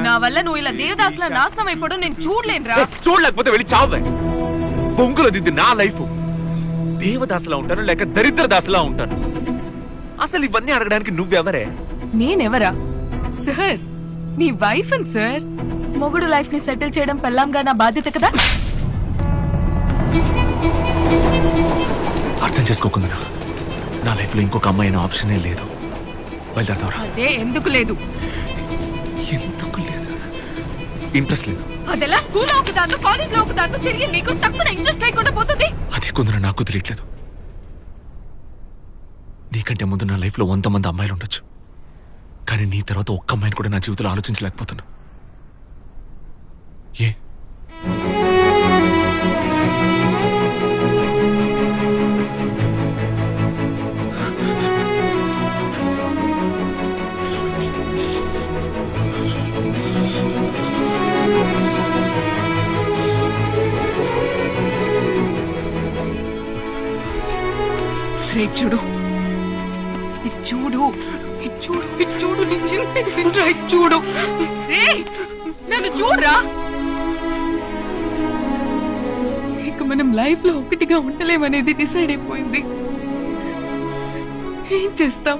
నా వల్ల నువ్వు ఇలా దేవదాసుల నాశనం అయిపోవడం నేను చూడలేనురా. చూడలేకపోతే వెళ్ళి చావే. బొంగులో దిద్ది నా లైఫ్. దేవదాసులా ఉంటాను లేక దరిద్ర దాసులా ఉంటాను. అసలు ఇవన్నీ అడగడానికి నువ్వెవరే? నేనెవరా సార్? నీ వైఫ్ అని సార్. మొగుడు లైఫ్ ని సెటిల్ చేయడం పెళ్ళాంగా నా బాధ్యత కదా. అర్థం చేసుకోకుండా నా లైఫ్ లో ఇంకొక అమ్మాయి అయిన ఆప్షనే లేదు. బయలుదేరతావరా? అదే ఎందుకు లేదు? ఎందుకు లేదు? ఇంట్రెస్ట్ లేదు. అదెలా స్కూల్లో ఒక దాంతో కాలేజ్ లో ఒక దాంతో తిరిగి నీకు తక్కువ ఇంట్రెస్ట్ లేకుండా పోతుంది. అదే కొందరు నాకు తెలియట్లేదు. నీకంటే ముందు నా లైఫ్ లో 100 మంది అమ్మాయిలు ఉండొచ్చు, కానీ నీ తర్వాత ఒక్క అమ్మాయిని కూడా నా జీవితంలో ఆలోచించలేకపోతున్నా. ఏ చూడు చూడు చూడు చూడు నీ చెప్పేది వినరా. చూడు రే, నన్ను చూడరా. ఇక మనం లైఫ్ లో ఒకటిగా ఉండలేమనేది డిసైడ్ అయిపోయింది. ఏం చేస్తాం?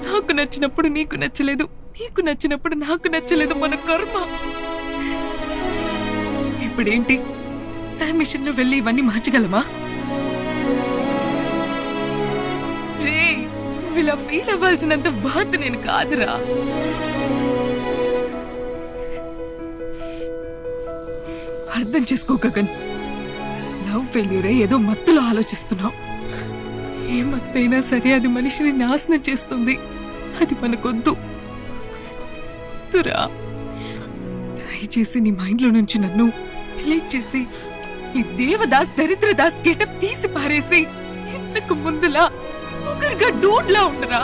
నాకు నచ్చినప్పుడు నీకు నచ్చలేదు, నీకు నచ్చినప్పుడు నాకు నచ్చలేదు. మన కర్మ. ఇప్పుడేంటి? టైం మిషన్ లో వెళ్ళి ఇవన్నీ మార్చగలమా? ఇలా ఫీల్ అవ్వాల్సినంత బాధ నేను కాదురా. అర్థం చేసుకో గగన్. లవ్ ఫెయిల్యూరే ఏదో మత్తులో ఆలోచిస్తున్నావు. ఏ మత్తైనా సరే అది మనిషిని నాశనం చేస్తుంది. అది మనకొద్దు. తురా, దయచేసి నీ మైండ్ లో నుంచి నన్ను డిలీట్ చేసి ఈ దేవదాస్ దరిద్రదాస్ గెటప్ తీసి పారేసి ఇంతకు ముందులా ఒకరిగా డూడ్లా ఉండరా.